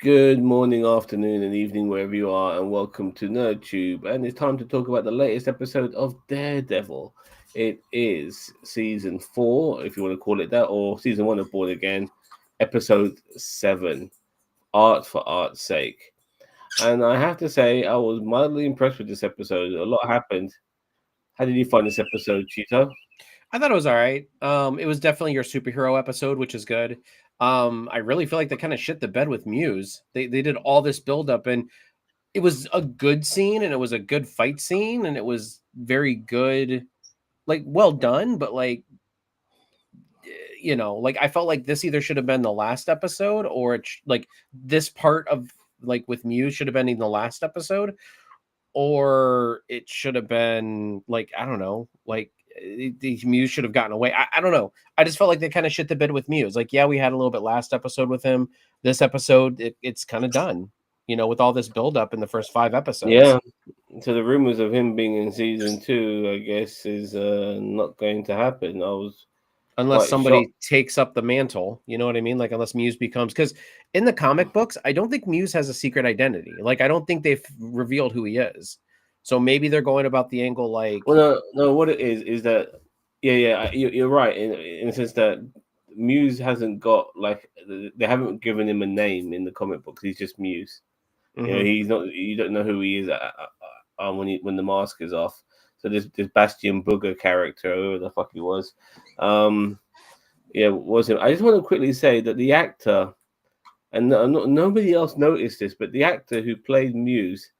Good morning, afternoon, and evening, wherever you are, and welcome to NerdTube. And it's time to talk about the latest episode of Daredevil. It is season 4, if you want to call it that, or season 1 of Born Again, episode 7, Art for Art's Sake. And I have to say, I was mildly impressed with this episode. A lot happened. How did you find this episode, Cheeto? I thought it was all right. It was definitely your superhero episode, which is good. I really feel like they kind of shit the bed with Muse. They did all this build up, and it was a good scene, and it was a good fight scene, and it was very good, like well done. But like I felt like this either should have been the last episode, or like this part of like with Muse should have been in the last episode, or it should have been like I don't know, like the Muse should have gotten away. I don't know. I just felt like they kind of shit the bed with Muse. Like, yeah, we had a little bit last episode with him. This episode, it's kind of done. With all this build up in the first 5 episodes. Yeah. So the rumors of him being in season 2, I guess, is not going to happen. I was Unless quite shocked. somebody takes up the mantle, you know what I mean? Like, unless Muse becomes, because in the comic books, I don't think Muse has a secret identity. Like, I don't think they've revealed who he is. So maybe they're going about the angle like, Well, no. What it is that, yeah. You're right in the sense that Muse hasn't got like they haven't given him a name in the comic books. He's just Muse. mhm. He's not. You don't know who he is when the mask is off. So this Bastion Booger character, whoever the fuck he was, um, was him. I just want to quickly say that the actor, and nobody else noticed this, but the actor who played Muse,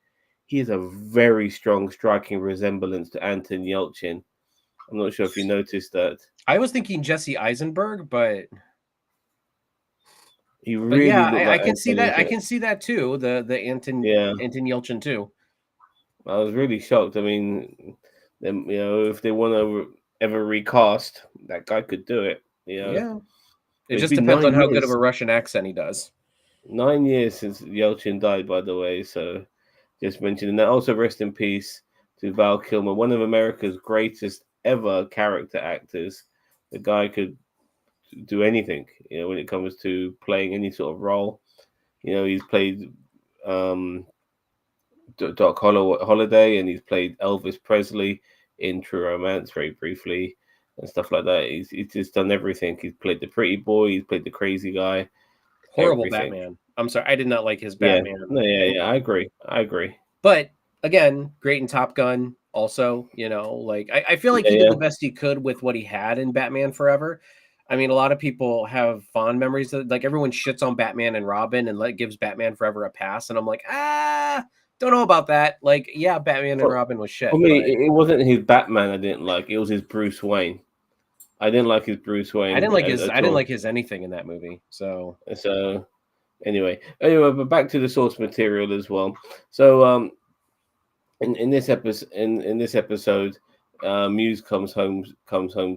he has a very strong, striking resemblance to Anton Yelchin. I'm not sure if you noticed that. I was thinking Jesse Eisenberg, He but yeah, really looked I like can see Anton that. I Yelchin. can see that too. The Yeah, Anton Yelchin too. I was really shocked. I mean, if they want to ever recast, that guy could do it. Yeah, it But it's just been depends on nine how good of years, a Russian accent he does. 9 years since Yelchin died, by the way. So just mentioning that. Also, rest in peace to Val Kilmer, one of America's greatest ever character actors. The guy could do anything, when it comes to playing any sort of role. He's played um, Holiday, and he's played Elvis Presley in True Romance very briefly and stuff like that. He's just done everything. He's played the pretty boy. He's played the crazy guy. Horrible Everything. Batman. I'm sorry, I did not like his Yeah. Batman. No. Yeah. I agree. I agree. But again, great in Top Gun. Also, like I feel like Yeah. he did Yeah. the best he could with what he had in Batman Forever. I mean, a lot of people have fond memories of, like, everyone shits on Batman and Robin and gives Batman Forever a pass, and I'm like, don't know about that. Like, yeah, Batman and For, Robin was for shit, me, but it wasn't his Batman I didn't like. It was his Bruce Wayne. I didn't like his Bruce Wayne I at didn't all. like his anything in that movie. So So anyway, but back to the source material as well. So in this episode, Muse comes home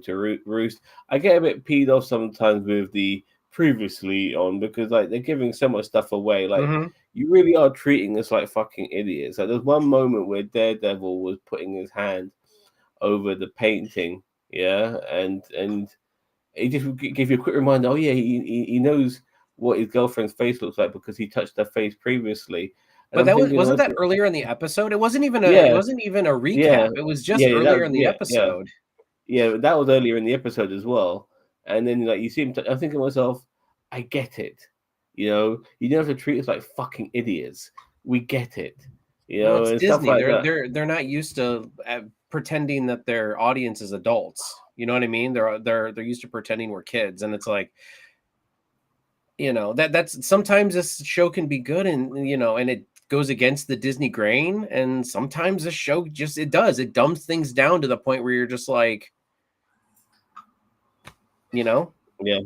to roost. I get a bit peed off sometimes with the previously on, because like they're giving so much stuff away. Like, mhm. you really are treating us like fucking idiots. Like, there's one moment where Daredevil was putting his hand over the painting, yeah, and he just gave you a quick reminder. Oh yeah, he knows what his girlfriend's face looks like because he touched her face previously. And But I'm that thinking, wasn't that earlier in the episode? It yeah, wasn't even a yeah, recap. It was just yeah, earlier in the yeah. episode. Yeah, that was earlier in the episode as well. And then, like, you see him. I'm thinking to myself, I get it. You don't have to treat us like fucking idiots. We get it. Well, it's And stuff Disney. like They're that. they're they're not used to pretending that their audience is adults. You know what I mean? They're used to pretending we're kids, and it's like, that's sometimes this show can be good, and it goes against the Disney grain, and sometimes this show just it dumbs things down to the point where you're just like, you know, Yeah,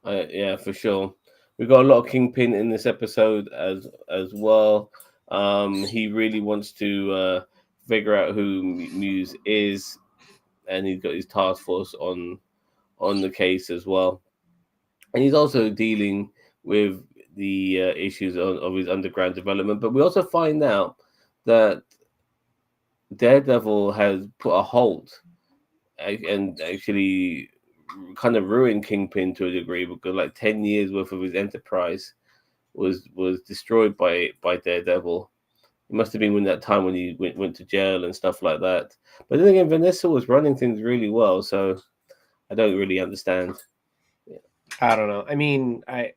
yeah, for sure. We got a lot of Kingpin in this episode as well. He really wants to figure out who Muse is, and he's got his task force on the case as well. And he's also dealing with the issues of his underground development. But we also find out that Daredevil has put a halt and actually kind of ruined Kingpin to a degree, because like 10 years worth of his enterprise was destroyed by Daredevil. It must have been when that time when he went to jail and stuff like that. But then again, Vanessa was running things really well, so I don't really understand. I don't know. I mean, I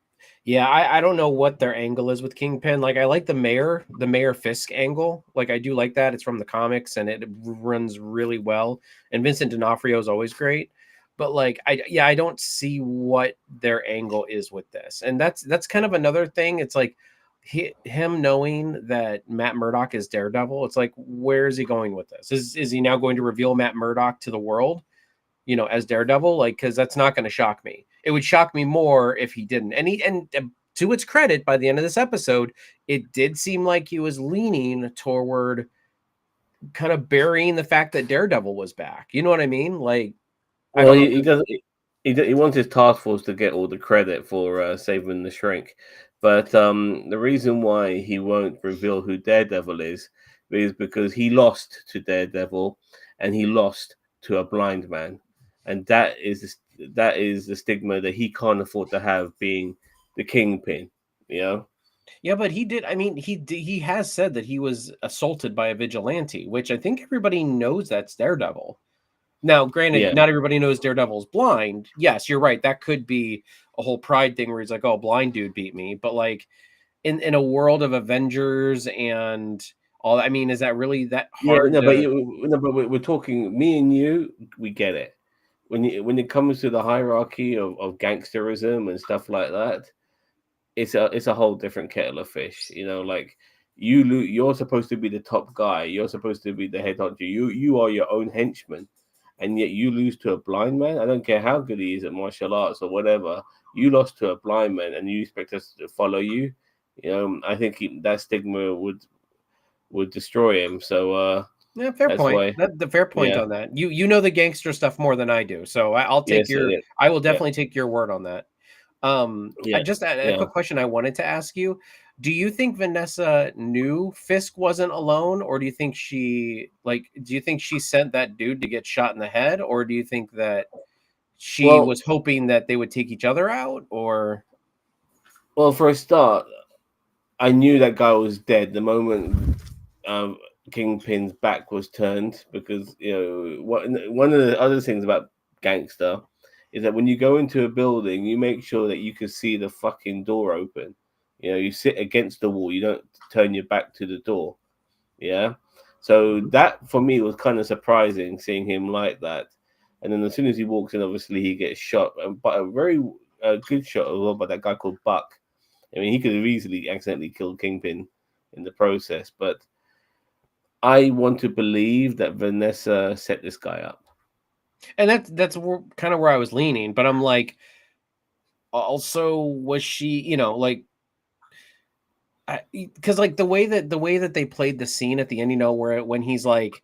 don't know what their angle is with Kingpin. Like, I like the Mayor Fisk angle. Like, I do like that. It's from the comics and it runs really well. And Vincent D'Onofrio is always great. But like, I don't see what their angle is with this. And that's kind of another thing. It's like him knowing that Matt Murdock is Daredevil. It's like, where is he going with this? Is he now going to reveal Matt Murdock to the world? As Daredevil, like, because that's not going to shock me. It would shock me more if he didn't. And to its credit, by the end of this episode, it did seem like he was leaning toward kind of burying the fact that Daredevil was back. You know what I mean? Like, I Well, don't know. he doesn't. He wants his task force to get all the credit for saving the shrink, but the reason why he won't reveal who Daredevil is because he lost to Daredevil, and he lost to a blind man, and that is the stigma that he can't afford to have being the kingpin. You know. Yeah, but he did. I mean, he has said that he was assaulted by a vigilante, which I think everybody knows that's Daredevil. Now, granted, Yeah. not everybody knows Daredevil's blind. Yes, you're right. That could be a whole pride thing where he's like, "Oh, blind dude beat me." But like in a world of Avengers and all that, I mean, is that really that Yeah, hard no, but to? we're talking me and you. We get it when it comes to the hierarchy of gangsterism and stuff like that. It's a whole different kettle of fish. Like you're supposed to be the top guy. You're supposed to be the head honcho. You are your own henchman, and yet you lose to a blind man. I don't care how good he is at martial arts or whatever. You lost to a blind man, and you expect us to follow you. I think that stigma would destroy him. So Yeah, fair that's point. why. That the fair point Yeah. on that. You know the gangster stuff more than I do, so I'll take Yes. your. Yeah. I will Yeah. definitely take your word on that. I Yeah. just a Yeah. quick question I wanted to ask you. Do you think Vanessa knew Fisk wasn't alone, or do you think do you think she sent that dude to get shot in the head, or do you think that she Well, was hoping that they would take each other out, or well, for a start, I knew that guy was dead the moment um, Kingpin's back was turned because one of the other things about gangster is that when you go into a building, you make sure that you can see the fucking door open. You sit against the wall. You don't turn your back to the door. Yeah. So Mhm. that for me was kind of surprising seeing him like that. And then as soon as he walks in, obviously he gets shot, but a very good shot as well by that guy called Buck. I mean, he could have easily accidentally killed Kingpin in the process, but I want to believe that Vanessa set this guy up. and that's kind of where I was leaning, but I'm like, also was she, like because like the way that they played the scene at the end, where when he's like,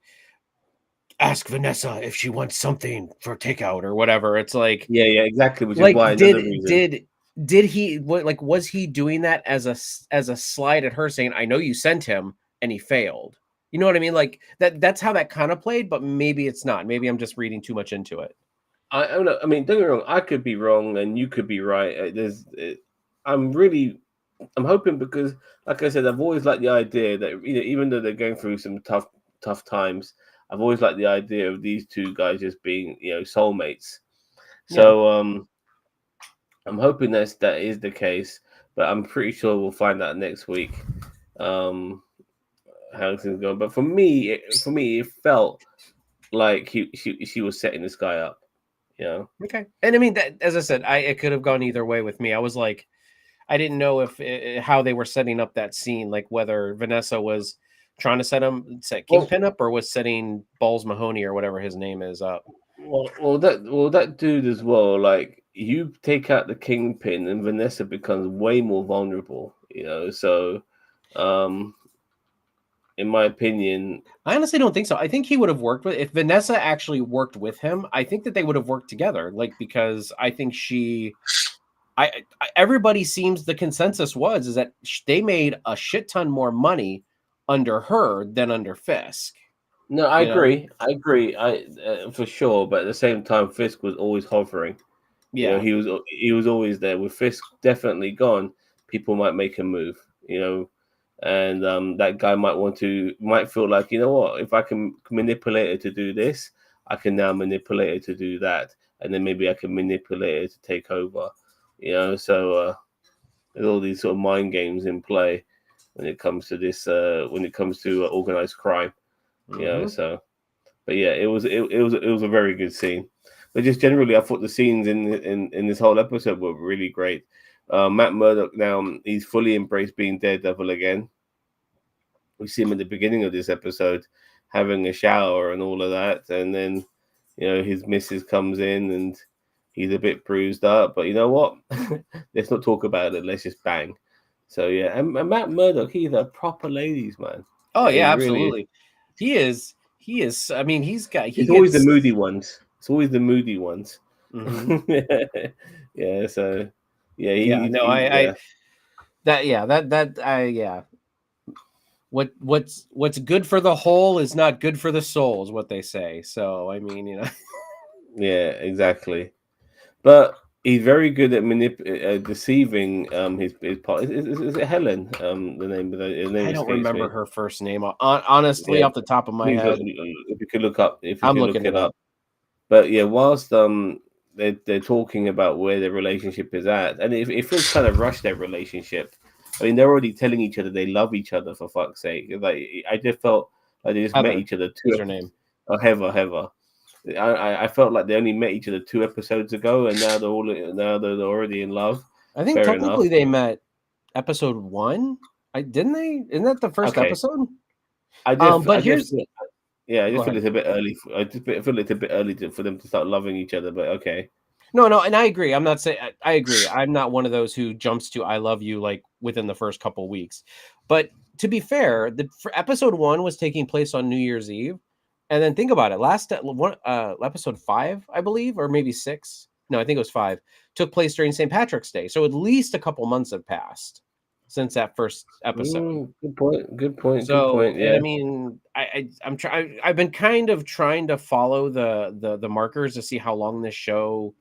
ask Vanessa if she wants something for takeout or whatever. It's Yeah, yeah, exactly. Which is like why another reason. did he what like was he doing that as a slide at her saying, I know you sent him and he failed. You know what I mean? Like that's how that kind of played, but maybe it's not. Maybe I'm just reading too much into it. I don't know. I mean, don't get me wrong. I could be wrong, and you could be right. I'm really, I'm hoping because, like I said, I've always liked the idea that even though they're going through some tough times, I've always liked the idea of these two guys just being soulmates. Yeah. So I'm hoping that is the case, but I'm pretty sure we'll find out next week um, how things go. But for me, it felt like she was setting this guy up. You know. Okay. And I mean that, as I said, it could have gone either way with me. I was like, I didn't know if how they were setting up that scene, like whether Vanessa was trying to set Well, Kingpin up or was setting Balls Mahoney or whatever his name is up. that dude as well. Like you take out the kingpin, and Vanessa becomes way more vulnerable. So um, in my opinion, I honestly don't think so. I think he would have worked with if Vanessa actually worked with him. I think that they would have worked together, like because I think everybody seems the consensus is that they made a shit ton more money under her than under Fisk. no, I You know? agree. I agree. I For sure. But at the same time, Fisk was always hovering. Yeah. He was always there. With Fisk definitely gone, people might make a move, and that guy might feel like, you know what, if I can manipulate her to do this, I can now manipulate her to do that, and then maybe I can manipulate her to take over, So there's all these sort of mind games in play when it comes to this, when it comes to organized crime, So, but yeah, it was a very good scene. But just generally, I thought the scenes in this whole episode were really great. Matt Murdock now, he's fully embraced being Daredevil again. We see him at the beginning of this episode having a shower and all of that, and then his missus comes in and he's a bit bruised up. But you know what? Let's not talk about it. Let's just bang. So yeah, and Matt Murdock, he's a proper ladies man. Oh He yeah, really is. absolutely. He is. He is. I mean, he It's always the gets. moody ones. It's always the moody ones. Mhm. Yeah. So yeah, Yeah. No. yeah. That. Yeah. That. Yeah. What's good for the whole is not good for the soul, is what they say. So I mean, Yeah, exactly. But he's very good at deceiving his part. Is it Helen? The name of the name I don't escapes remember me. her first name. Honestly, Yeah, off the top of my please head, if you could look up I'm looking it it up. up. But yeah, whilst they're talking about where their relationship is at, and it feels kind of rushed, their relationship. I mean, they're already telling each other they love each other, for fuck's sake. Like, I just felt like they just met Heather each other is her name. Heather. I felt like they only met each other 2 episodes ago, and now they're already in love. I think Fair enough. technically they met episode 1. Didn't they? Isn't that the first Okay, episode? I just But I just here's yeah, I go just feel ahead. it's a bit early. Feel it's a bit early for them to start loving each other. But okay, No, and I agree. I'm not saying I agree. I'm not one of those who jumps to "I love you" like within the first couple weeks. But to be fair, for episode 1 was taking place on New Year's Eve, and then think about it. Episode 5, I believe, or maybe 6. No, I think it was 5. Took place during St. Patrick's Day, so at least a couple months have passed since that first episode. good point. Good point. Good So, point. and I Yeah. mean, I've been kind of trying to follow the markers to see how long this show,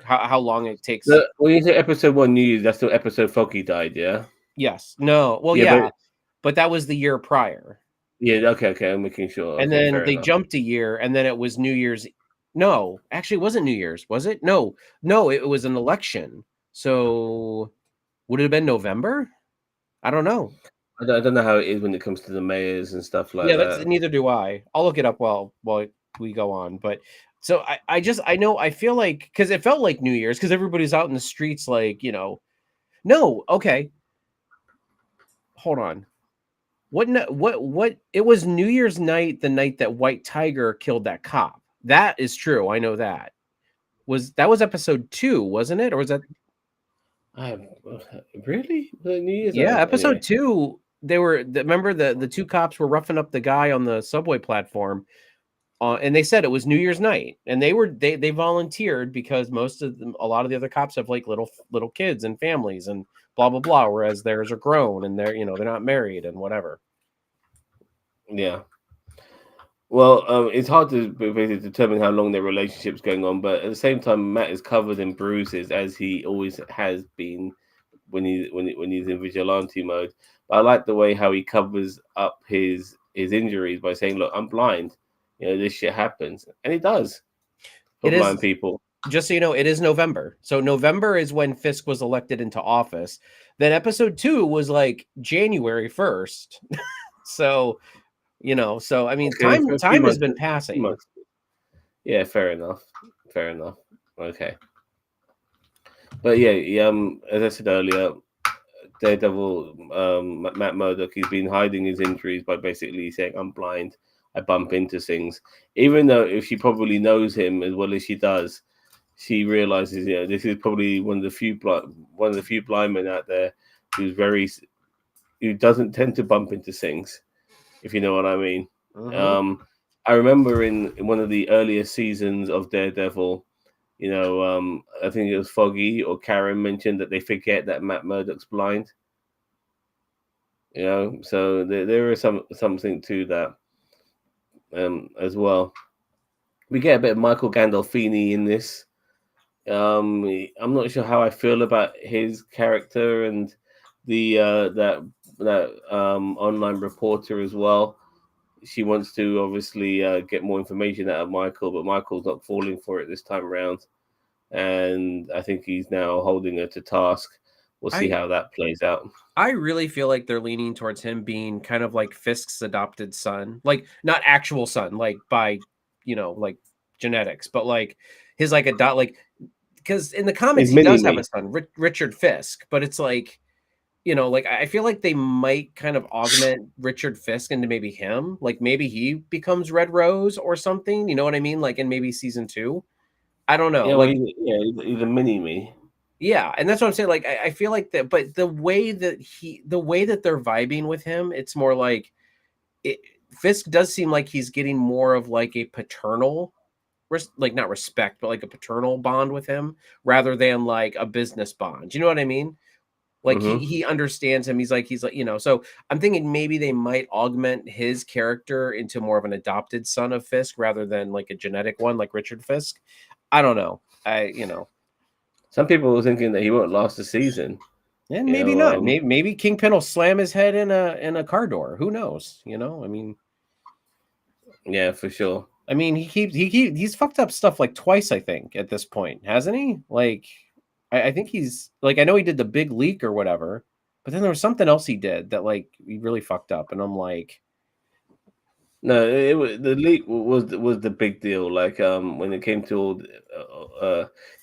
how long it takes. When you say episode 1 news, that's the episode Foggy died. Yeah. Yes. No. Well, Yeah, yeah, but but that was the year prior. yeah. Okay. Okay. I'm making sure. And Okay. then Fair they enough. jumped a year, and then it was New Year's. No, actually, it wasn't New Year's, was it? No, it was an election. So would it have been November? I don't know. I don't know how it is when it comes to the mayors and stuff like Yeah, that's that. neither do I. I'll look it up while we go on. But so I know I feel like, because it felt like New Year's because everybody's out in the streets, like, no, okay, hold on. What it was New Year's night, the night that White Tiger killed that cop. That is true. I know that. That was episode 2, wasn't it? Or was that I have really was it New Year's? Yeah, episode Anyway. 2, remember the two cops were roughing up the guy on the subway platform. And they said it was New Year's night, and they volunteered because a lot of the other cops have like little kids and families and blah blah blah, whereas theirs are grown and they're not married and whatever. Yeah. Well, it's hard to basically determine how long their relationship's going on, but at the same time, Matt is covered in bruises as he always has been when he's in vigilante mode. But I like the way how he covers up his injuries by saying, "Look, I'm blind. This shit happens," and he does for It blind is, people. just so you know, it is November. So November is when Fisk was elected into office. Then episode 2 was like January 1st. So so I mean, Okay, for a few time has months. been Few passing. months. Yeah, fair enough. Fair enough. Okay, but yeah, as I said earlier, Daredevil, Matt Murdock, he's been hiding his injuries by basically saying, "I'm blind. I bump into things." Even though if she probably knows him as well as she does, she realizes, this is probably one of the few blind men out there who doesn't tend to bump into things, if you know what I mean. Mm-hmm. I remember in one of the earlier seasons of Daredevil, I think it was Foggy or Karen mentioned that they forget that Matt Murdock's blind. So there is something to that as well. We get a bit of Michael Gandolfini in this. I'm not sure how I feel about his character and the that online reporter as well. She wants to obviously get more information out of Michael, but Michael's not falling for it this time around, and I think he's now holding her to task. We'll see I how that plays out. I really feel like they're leaning towards him being kind of like Fisk's adopted son, like not actual son, like by like genetics, but like his like adopt like because in the He's comics he mini does have a me. son, Richard Fisk, but it's like like I feel like they might kind of augment Richard Fisk into maybe him, like maybe he becomes Red Rose or something. You know what I mean? Like in maybe season 2. I don't know. Yeah, well, Like he's a mini me. yeah, and that's what I'm saying. Like I feel like that, but the way that they're vibing with him, it's more like it, Fisk does seem like he's getting more of like a paternal, like not respect, but like a paternal bond with him rather than like a business bond. You know what I mean? Like Hmm. he understands him. He's like so I'm thinking maybe they might augment his character into more of an adopted son of Fisk rather than like a genetic one like Richard Fisk. I don't know. Some people were thinking that he won't last a season. And You maybe know, not. Maybe Kingpin will slam his head in a car door. Who knows? yeah, for sure. He's fucked up stuff like twice. I think at this point, hasn't he? Like, I think he's like I know he did the big leak or whatever, but then there was something else he did that like he really fucked up, and I'm like, No, it was the leak was the big deal. Like when it came to all,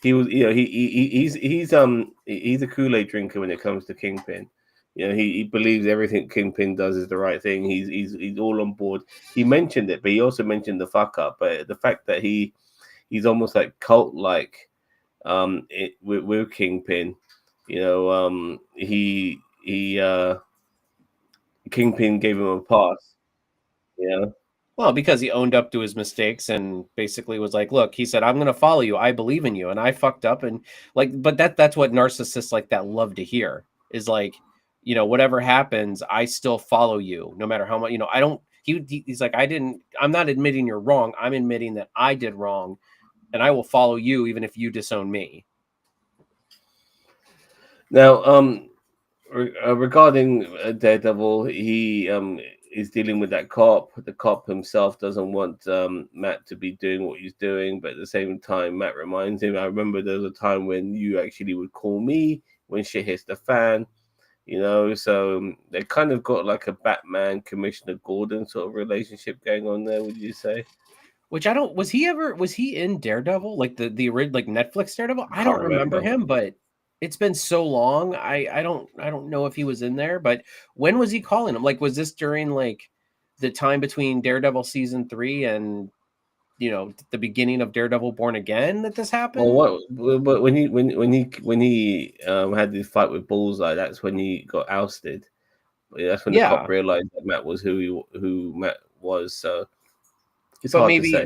he was he's a Kool Aid drinker when it comes to Kingpin. He believes everything Kingpin does is the right thing. He's all on board. He mentioned it, but he also mentioned the fuck up. But the fact that he's almost like cult like with Kingpin, he Kingpin gave him a pass. Yeah. well, because he owned up to his mistakes and basically was like, "Look," he said, "I'm going to follow you. I believe in you, and I fucked up." And like, but that's what narcissists like that love to hear is like, whatever happens, I still follow you, no matter how much. I don't. He's like, I didn't. I'm not admitting you're wrong. I'm admitting that I did wrong, and I will follow you even if you disown me. Now, regarding Daredevil, he is dealing with that cop. The cop himself doesn't want Matt to be doing what he's doing, but at the same time, Matt reminds him, "I remember there was a time when you actually would call me when shit hits the fan." So they kind of got like a Batman Commissioner Gordon sort of relationship going on there. Would you say? Which I don't. Was he in Daredevil like the like Netflix Daredevil? I Can't don't remember remember. him, but it's been so long. I don't know if he was in there, but when was he calling him? Like, was this during like the time between Daredevil season 3 and the beginning of Daredevil Born Again that this Well, happened? but when he had this fight with Bullseye, that's when he got ousted. That's when the cop Yeah, realized that Matt was who Matt was. So it's but hard to maybe say.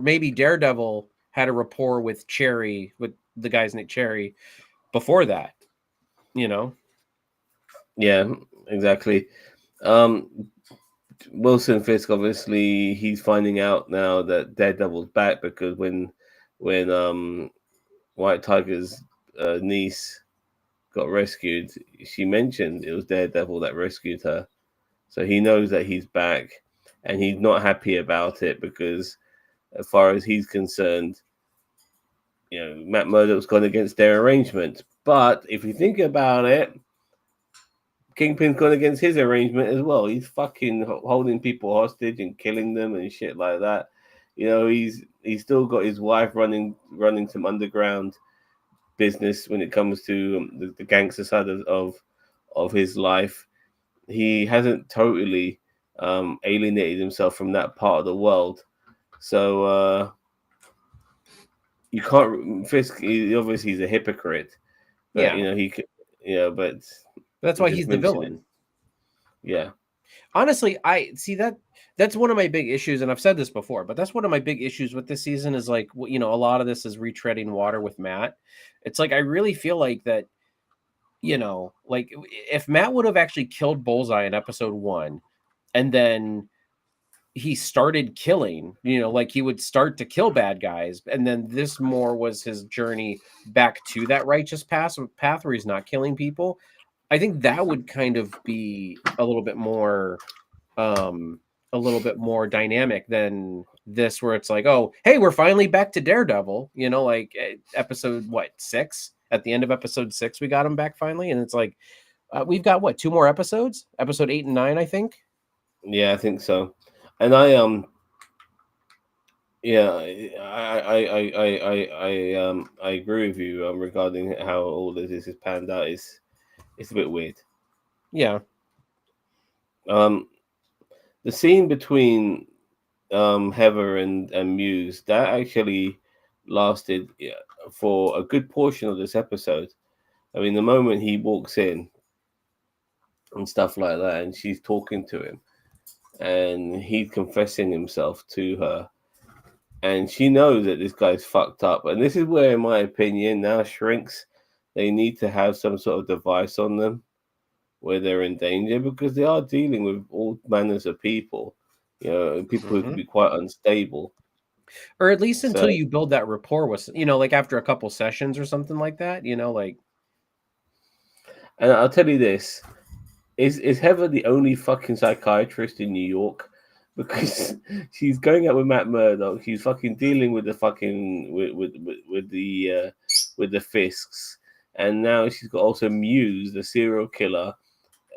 maybe Daredevil had a rapport with Cherry with the guy's named Cherry before that. You know, Yeah, exactly. Um, Wilson Fisk, obviously, he's finding out now that Daredevil's back because when White Tiger's niece got rescued, she mentioned it was Daredevil that rescued her. So he knows that he's back, and he's not happy about it because, as far as he's concerned, Matt Murdock's gone against their arrangement. But if you think about it, Kingpin's gone against his arrangement as well. He's fucking holding people hostage and killing them and shit like that. He's still got his wife running some underground business when it comes to the gangster side of his life. He hasn't totally alienated himself from that part of the world. So you can't Fisk. Obviously, he's a hypocrite, but yeah, he could, but that's I'm why just he's the mentioning. villain. Yeah. Honestly, I see that's one of my big issues, and I've said this before, but that's one of my big issues with this season is like a lot of this is retreading water with Matt. It's like I really feel like that, like if Matt would have actually killed Bullseye in episode 1 and then he started killing, like he would start to kill bad guys, and then this more was his journey back to that righteous path where he's not killing people. I think that would kind of be um a little bit more dynamic than this, where it's like, oh, hey, we're finally back to Daredevil, like episode 6, at the end of episode 6 we got him back finally, and it's like, we've got what, 2 more episodes, episode 8 and 9, I think. Yeah, I think so. And I agree with you regarding how all of this is panned out. It's a bit weird. Yeah. The scene between Heather and Muse, that actually lasted for a good portion of this episode. I mean, the moment he walks in and stuff like that, and she's talking to him, and he's confessing himself to her, and she knows that this guy's fucked up. And this is where, in my opinion, now shrinks. They need to have some sort of device on them where they're in danger, because they are dealing with all manners of people. People who can be quite unstable. Or at least until So, you build that rapport with, like after a couple sessions or something like that, like. and I'll tell you this: is Heather the only fucking psychiatrist in New York? Because she's going out with Matt Murdock, she's fucking dealing with the fucking with the Fisks, and now she's got also Muse, the serial killer,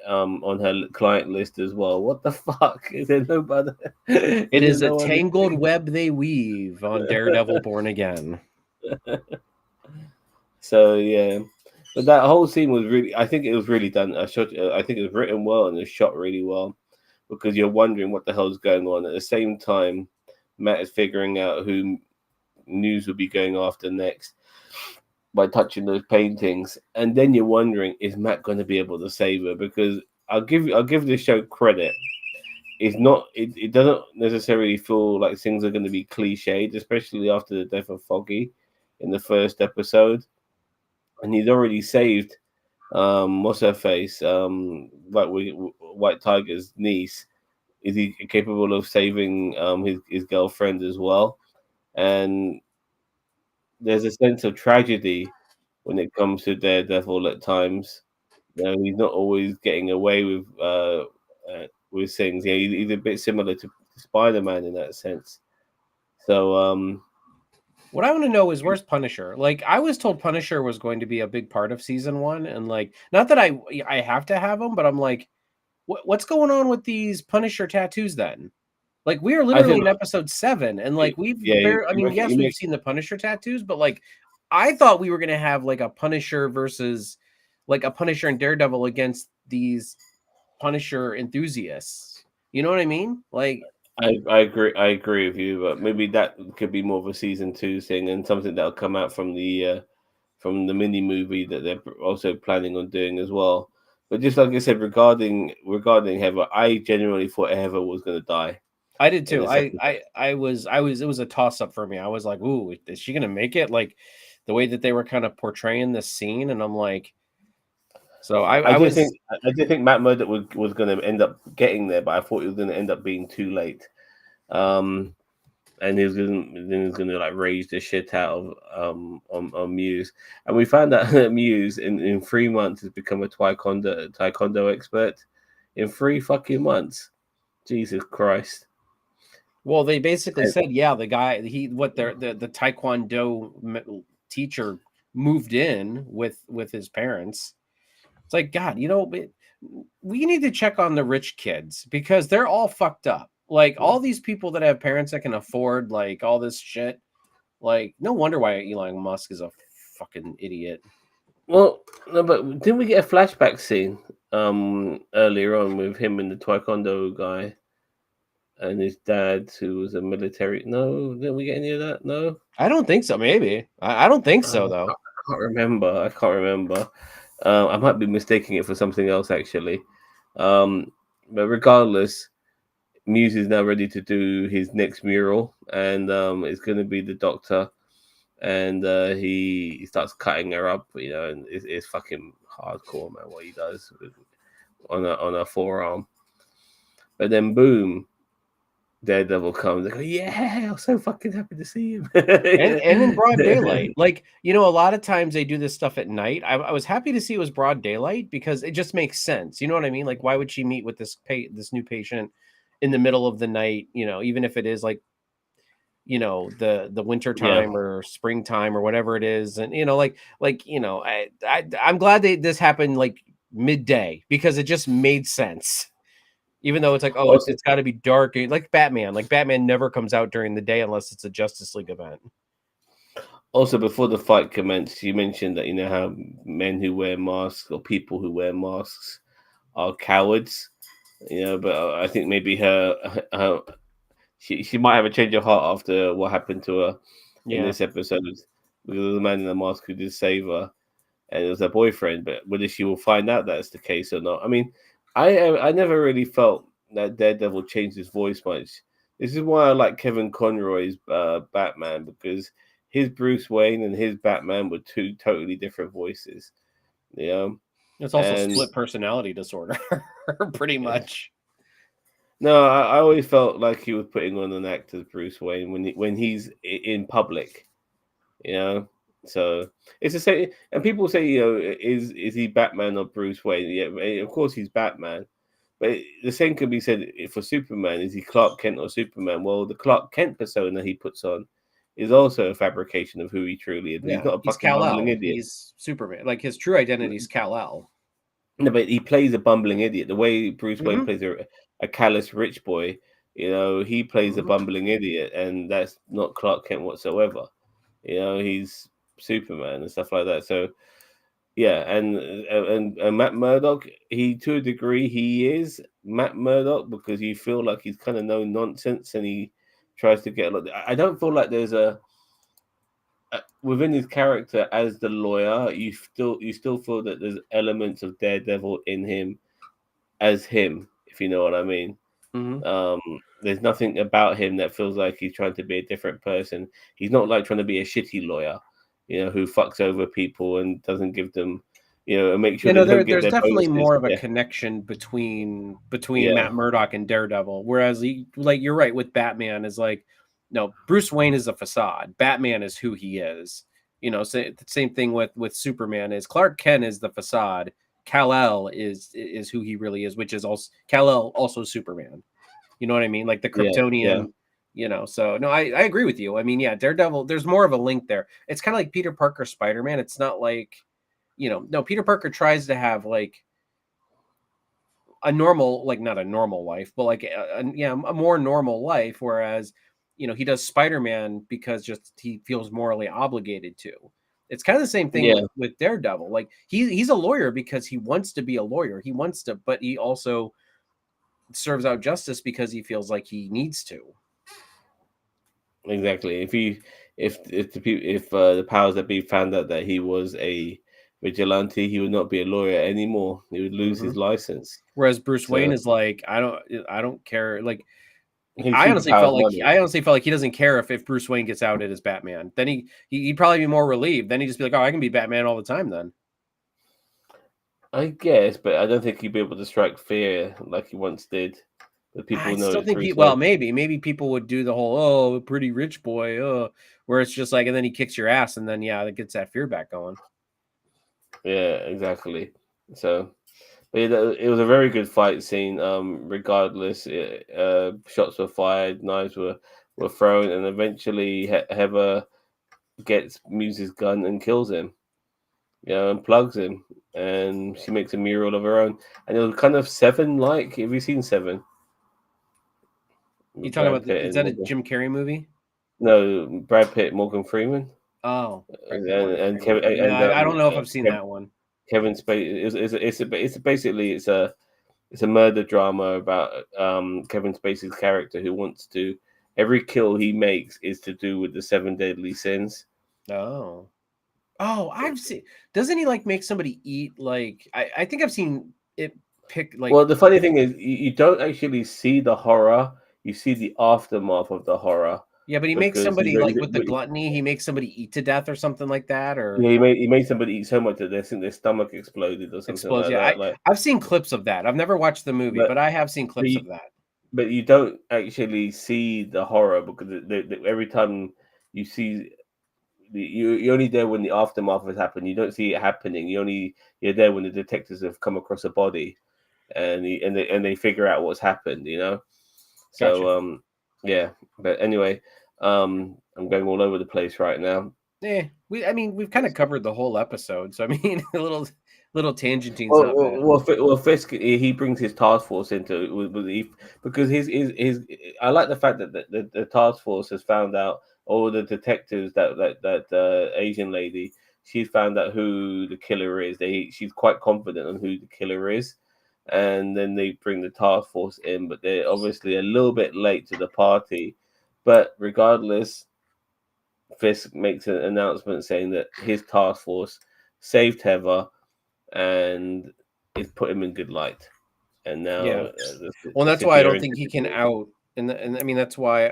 on her client list as well. What the fuck? Is there nobody? It is a tangled web they weave on Daredevil Born Again. So yeah, but that whole scene was really, I think it was really done. I think it was written well and it was shot really well, because you're wondering what the hell's going on. At the same time, Matt is figuring out who News will be going after next by touching those paintings, and then you're wondering, is Matt going to be able to save her? Because I'll give this show credit. It doesn't necessarily feel like things are going to be cliched, especially after the death of Foggy in the first episode, and he's already saved what's her face, White Tiger's niece. Is he capable of saving his girlfriend as well? And there's a sense of tragedy when it comes to Daredevil at times. He's not always getting away with things. Yeah, he's a bit similar to Spider-Man in that sense. So what I want to know is, where's Punisher? Like, I was told Punisher was going to be a big part of season 1, and like, not that I have to have him, but I'm like, what's going on with these Punisher tattoos then? Like, we are literally in episode 7, and like, yes, we've seen the Punisher tattoos, but like, I thought we were gonna have like a Punisher versus like a Punisher and Daredevil against these Punisher enthusiasts. You know what I mean? Like, I agree with you, but maybe that could be more of a season 2 thing, and something that'll come out from the mini movie that they're also planning on doing as well. But just like I said, regarding Heather, I genuinely thought Heather was going to die. I did too. I was it was a toss up for me. I was like, ooh, is she gonna make it? Like, the way that they were kind of portraying this scene, and I'm like, so I did think Matt Murdock was going to end up getting there, but I thought it was going to end up being too late. And he was going to like raise the shit out of on Muse, and we found out that Muse in 3 months has become a taekwondo expert in 3 fucking months. Jesus Christ. Well, they basically said, yeah, the guy, the Taekwondo teacher moved in with his parents. It's like, God, we need to check on the rich kids, because they're all fucked up. Like, all these people that have parents that can afford like all this shit. Like, no wonder why Elon Musk is a fucking idiot. Well, no, but didn't we get a flashback scene earlier on with him and the Taekwondo guy and his dad, who was a military? No, didn't we get any of that? No, I don't think so. Maybe I don't think so though. I can't remember. I might be mistaking it for something else actually. But regardless, Muse is now ready to do his next mural, and it's going to be the Doctor, and he starts cutting her up, and it's fucking hardcore, man. What he does on a forearm, but then boom, Daredevil comes, they go, "Yeah, I'm so fucking happy to see him." And in broad daylight. Like, you know, a lot of times they do this stuff at night. I was happy to see it was broad daylight because it just makes sense. You know what I mean? Like, why would she meet with this new patient in the middle of the night? You know, even if it is like, you know, the winter Yeah. time or springtime or whatever it is, and you know, you know, I'm glad this happened like midday because it just made sense. Even though it's like, oh, Also, it's got to be dark, like Batman. Like Batman never comes out during the day unless it's a Justice League event. also, before the fight commenced, you mentioned that you know how men who wear masks or people who wear masks are cowards. You know, but I think maybe her she might have a change of heart after what happened to her in Yeah. this episode because of the man in the mask who did save her, and it was her boyfriend. But whether she will find out that's the case or not, I mean, I never really felt that Daredevil changed his voice much. This is why I like Kevin Conroy's Batman, because his Bruce Wayne and his Batman were two totally different voices. Yeah, It's also and split personality disorder, pretty much. no, I always felt like he was putting on an act as Bruce Wayne when he's in public. You know, so it's the same. And people say, you know, is he Batman or Bruce Wayne? Yeah, of course he's Batman. But the same could be said for Superman. Is he Clark Kent or Superman? Well, the Clark Kent persona he puts on is also a fabrication of who he truly is. He's Yeah, not a he's fucking bumbling Kal-El. idiot. He's Superman. Like his true identity is Kal-El. No, but he plays a bumbling idiot. The way Bruce Wayne Hmm. plays a callous rich boy, you know, he plays a Hmm. bumbling idiot, and that's not Clark Kent whatsoever. You know, he's Superman and stuff like that. So yeah, and Matt Murdock, he to a degree he is Matt Murdock because you feel like he's kind of no nonsense and he tries to get a lot. I don't feel like there's a within his character as the lawyer. You still feel that there's elements of Daredevil in him as him, if you know what I mean. Hmm. Um, there's nothing about him that feels like he's trying to be a different person. He's not like trying to be a shitty lawyer, you know, who fucks over people and doesn't give them, you know, and make sure You they know, don't get there's their definitely bonuses. more of a Yeah, connection between yeah, Matt Murdock and Daredevil. Whereas, like you're right with Batman is like, no, Bruce Wayne is a facade. Batman is who he is. You know, so the same thing with Superman is Clark Kent is the facade. Kal-El is who he really is, which is also Kal-El also Superman. You know what I mean? Like the yeah. Kryptonian, you know. So no, I agree with you. I mean, yeah, Daredevil, there's more of a link there. It's kind of like Peter Parker Spider-Man. It's not like, you know, no, Peter Parker tries to have like a normal, like not a normal life, but like a more normal life. Whereas, you know, he does Spider-Man because just he feels morally obligated to. It's kind of the same thing Yeah, with Daredevil. Like he's a lawyer because he wants to be a lawyer. He wants to, but he also serves out justice because he feels like he needs to. exactly. If the powers that be found out that he was a vigilante, he would not be a lawyer anymore. He would lose Hmm. his license. Whereas Bruce Wayne So is like, I don't care. Like his superpower is money. I honestly felt like he doesn't care if Bruce Wayne gets outed as Batman. Then he'd probably be more relieved. Then he'd just be like, oh, I can be Batman all the time then. I guess, but I don't think he'd be able to strike fear like he once did. But I people know still it's think Bruce well, Wayne. maybe people would do the whole pretty rich boy, where it's just like, and then he kicks your ass, and then yeah, it gets that fear back going. Yeah, exactly. So, but it was a very good fight scene. Regardless, shots were fired, knives were thrown, and eventually Heather gets Muse's gun and kills him. You know, and plugs him, and she makes a mural of her own. And it was kind of Seven like. Have you seen Seven? You With talking Brad about Pitt is and that a Morgan. Jim Carrey movie? No, Brad Pitt, Morgan Freeman, Oh, Brad Pitt, and, Morgan and Freeman. Kevin Yeah, and I don't know if I've seen that one. Kevin Spacey. It's a murder drama about Kevin Spacey's character who wants to every kill he makes is to do with the seven deadly sins. Oh. Oh, I've seen. Doesn't he like make somebody eat? Like I think I've seen it pick like. Well, the funny thing is you don't actually see the horror; you see the aftermath of the horror Yeah, but he makes because somebody like with the gluttony. He makes somebody eat to death or something like that, or he made somebody eat so much that their stomach exploded or something explodes. like Yeah, that. Like, I've seen clips of that. I've never watched the movie, but but I have seen clips of he that. but you don't actually see the horror because every time you see you're only there when the aftermath has happened. You don't see it happening. You're there when the detectives have come across a body and they figure out what's happened. Gotcha. So yeah. But anyway, I'm going all over the place right now. I mean, we've kind of covered the whole episode, so I mean, a little tangenting's Well, not bad. Fisk he brings his task force into it because his I like the fact that the task force has found out, all the detectives that Asian lady, she's found out who the killer is. She's quite confident on who the killer is, and then they bring the task force in, but they're obviously a little bit late to the party. But regardless, Fisk makes an announcement saying that his task force saved Heather and it's put him in good light. And now Yeah. Well, the that's why I city are don't think he can anticipating. out, and I mean that's why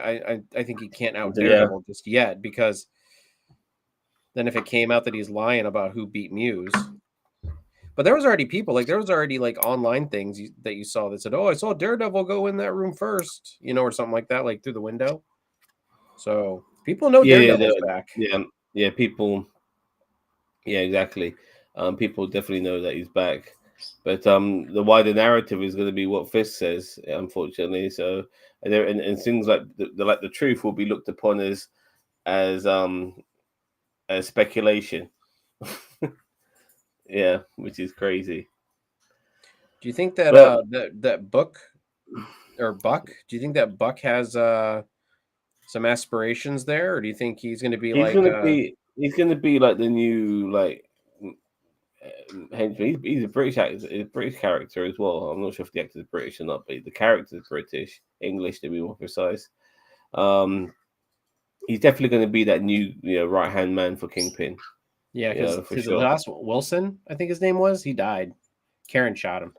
I think he can't out So, yeah, Daredevil just yet, because then if it came out that he's lying about who beat Muse, but there was already people, like there was already like online things that you saw that said, "Oh, I saw Daredevil go in that room first," or something like that, like through the window. So people know yeah, Daredevil's back. yeah. People, yeah, exactly. People definitely know that he's back, but the wider narrative is going to be what Fisk says, unfortunately. So, and things like the truth will be looked upon as as speculation. Yeah, which is crazy. Do you think that But that Book or Buck? Do you think that Buck has some aspirations there, or do you think he's going to be like he's gonna be like the new like henchman. He's a British actor, a British character as well. I'm not sure if the actor's British or not, but the character's British, English to be more precise. Um, he's definitely going to be that new, right hand man for Kingpin. Yeah, because For to the sure. last Wilson, I think his name was, he died. Karen shot him.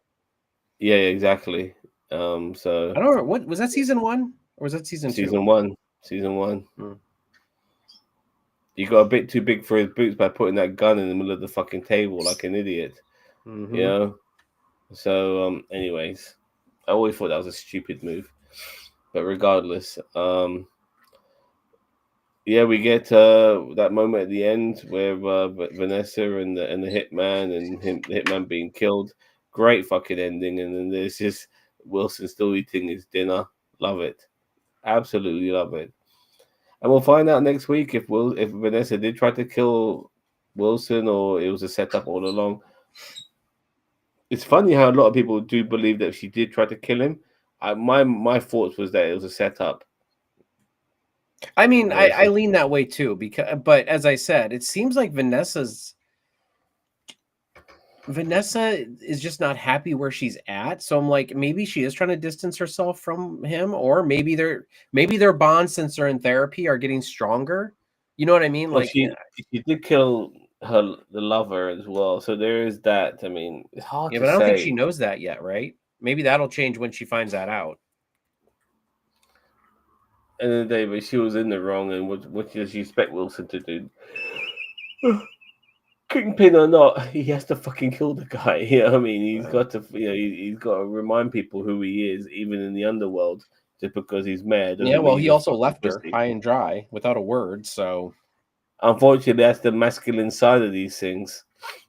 Yeah, exactly. I So don't know what was that, season one or was that season two? season one, season one, Hmm. he got a bit too big for his boots by putting that gun in the middle of the fucking table like an idiot. You Mm-hmm. know. So anyways, I always thought that was a stupid move, but regardless, yeah, we get that moment at the end where Vanessa and the hitman and the hitman being killed. Great fucking ending, and then there's just Wilson still eating his dinner. Love it, absolutely love it. And we'll find out next week if Vanessa did try to kill Wilson or it was a setup all along. It's funny how a lot of people do believe that she did try to kill him. My thoughts was that it was a setup. I mean, I So lean that way too, because but as I said, it seems like Vanessa is just not happy where she's at. So I'm like, maybe she is trying to distance herself from him, or maybe their bonds, since they're in therapy, are getting stronger. You know what I mean? well, Like, she did kill the lover as well. So there is that. I mean, it's hard yeah, to but I don't think she say. knows that yet, right? Maybe that'll change when she finds that out. End of the day, but she was in the wrong, and what does she expect Wilson to do? Kingpin or not, he has to fucking kill the guy. You know what I mean? He's got to, he's got to remind people who he is, even in the underworld. Just because he's mayor Yeah, doesn't well, mean he he's a also fucking left her pussy. high and dry without a word. So Unfortunately, that's the masculine side of these things.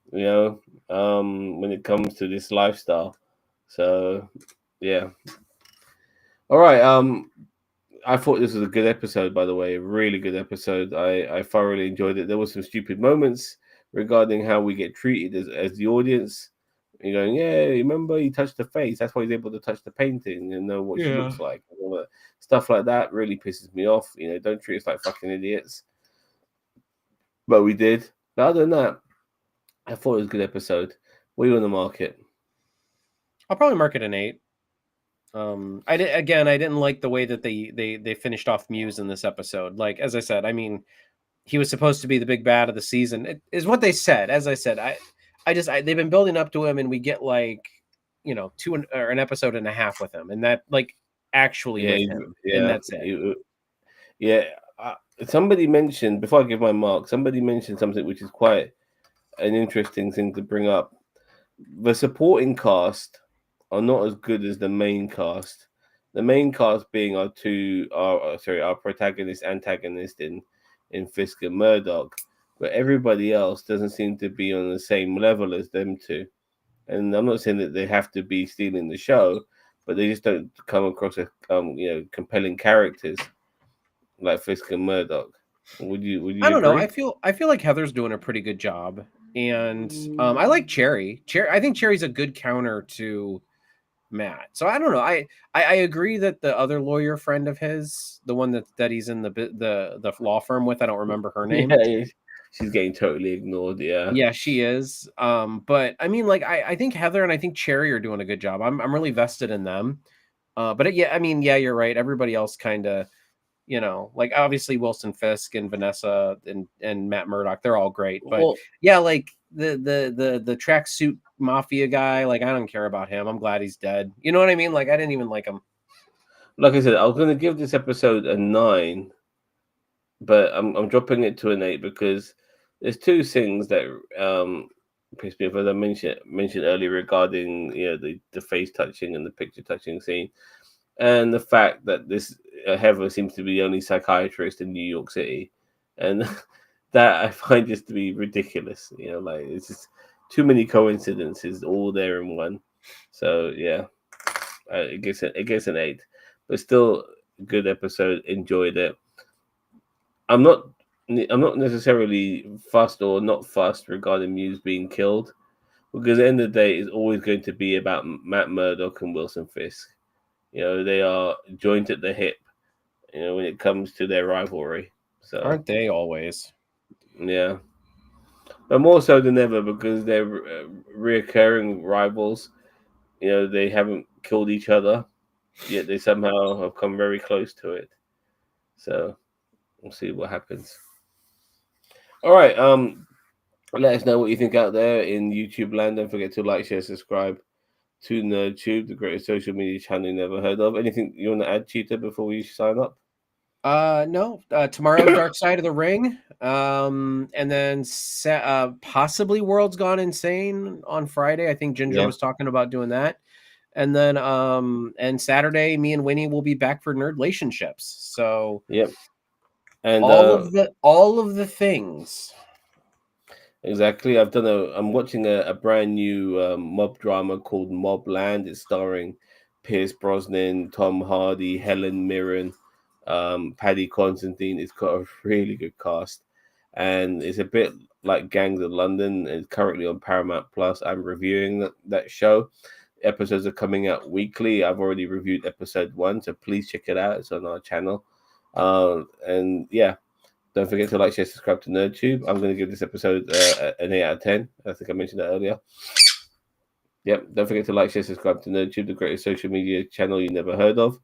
When it comes to this lifestyle. So, yeah. All right. I thought this was a good episode, by the way, a really good episode. I thoroughly enjoyed it. There were some stupid moments regarding how we get treated as the audience. You're going, yeah, remember he touched the face. That's why he's able to touch the painting and know what she yeah. looks like. And all that stuff like that really pisses me off. Don't treat us like fucking idiots. But we did. But other than that, I thought it was a good episode. What are you on the market? I'll probably mark it an 8. I did again. I didn't like the way that they finished off Muse in this episode. Like as I said, I mean, he was supposed to be the big bad of the season. It is what they said. As I said, they've been building up to him, and we get like or an episode and a half with him, and that like actually Yeah, with him, and yeah, that's it. yeah. Somebody mentioned before I give my mark. Somebody mentioned something which is quite an interesting thing to bring up. The supporting cast are not as good as the main cast. the main cast being our protagonist antagonist in Fisk and Murdoch, but everybody else doesn't seem to be on the same level as them two. And I'm not saying that they have to be stealing the show, but they just don't come across as compelling characters like Fisk and Murdoch. Would you I don't know. agree? I feel like Heather's doing a pretty good job, and I like Cherry. Cherry, I think Cherry's a good counter to Matt. So I don't know. I agree that the other lawyer friend of his, the one that he's in the law firm with, I don't remember her name. Yeah, she's getting totally ignored. Yeah. Yeah, she is. But I mean, like, I think Heather and I think Cherry are doing a good job. I'm really vested in them. Yeah, I mean, yeah, you're right. Everybody else kind of, like obviously Wilson Fisk and Vanessa and Matt Murdock, they're all great. But Well, yeah, like the tracksuit mafia guy, like I don't care about him. I'm glad he's dead. You know what I mean? Like I didn't even like him. like I said, I was going to give this episode a 9, but I'm dropping it to an 8 because there's two things that piss me off, as I mentioned earlier, regarding the face touching and the picture touching scene, and the fact that this Heather seems to be the only psychiatrist in New York City, and that I find just to be ridiculous. Like it's just too many coincidences all there in one. So yeah, it gets an 8, but still good episode. Enjoyed it. I'm not I'm not necessarily fussed or not fussed regarding Muse being killed, because at the end of the day, it's always going to be about Matt Murdock and Wilson Fisk. They are joined at the hip. When it comes to their rivalry. So Aren't they always? yeah, but more so than ever because they're reoccurring rivals. They haven't killed each other yet. They somehow have come very close to it. So we'll see what happens. All right. Let us know what you think out there in YouTube land. Don't forget to like, share, subscribe to NerdTube, the greatest social media channel you never heard of. Anything you want to add, Cheetah, before we sign up? No. Tomorrow's Dark Side of the Ring. And then possibly World's Gone Insane on Friday. I think Ginger Yeah. was talking about doing that. And then and Saturday, me and Winnie will be back for Nerd Relationships. So Yep. And all of the things. exactly, I'm watching a brand new mob drama called Mobland. It's starring Pierce Brosnan, Tom Hardy, Helen Mirren, Paddy Considine. It's got a really good cast, and it's a bit like Gangs of London. It's currently on Paramount Plus. I'm reviewing that show. Episodes are coming out weekly. I've already reviewed episode 1, so please check it out. It's on our channel. And yeah, don't forget to like, share, subscribe to NerdTube. I'm going to give this episode an 8 out of 10. I think I mentioned that earlier. Yep. Don't forget to like, share, subscribe to NerdTube, the greatest social media channel you never heard of.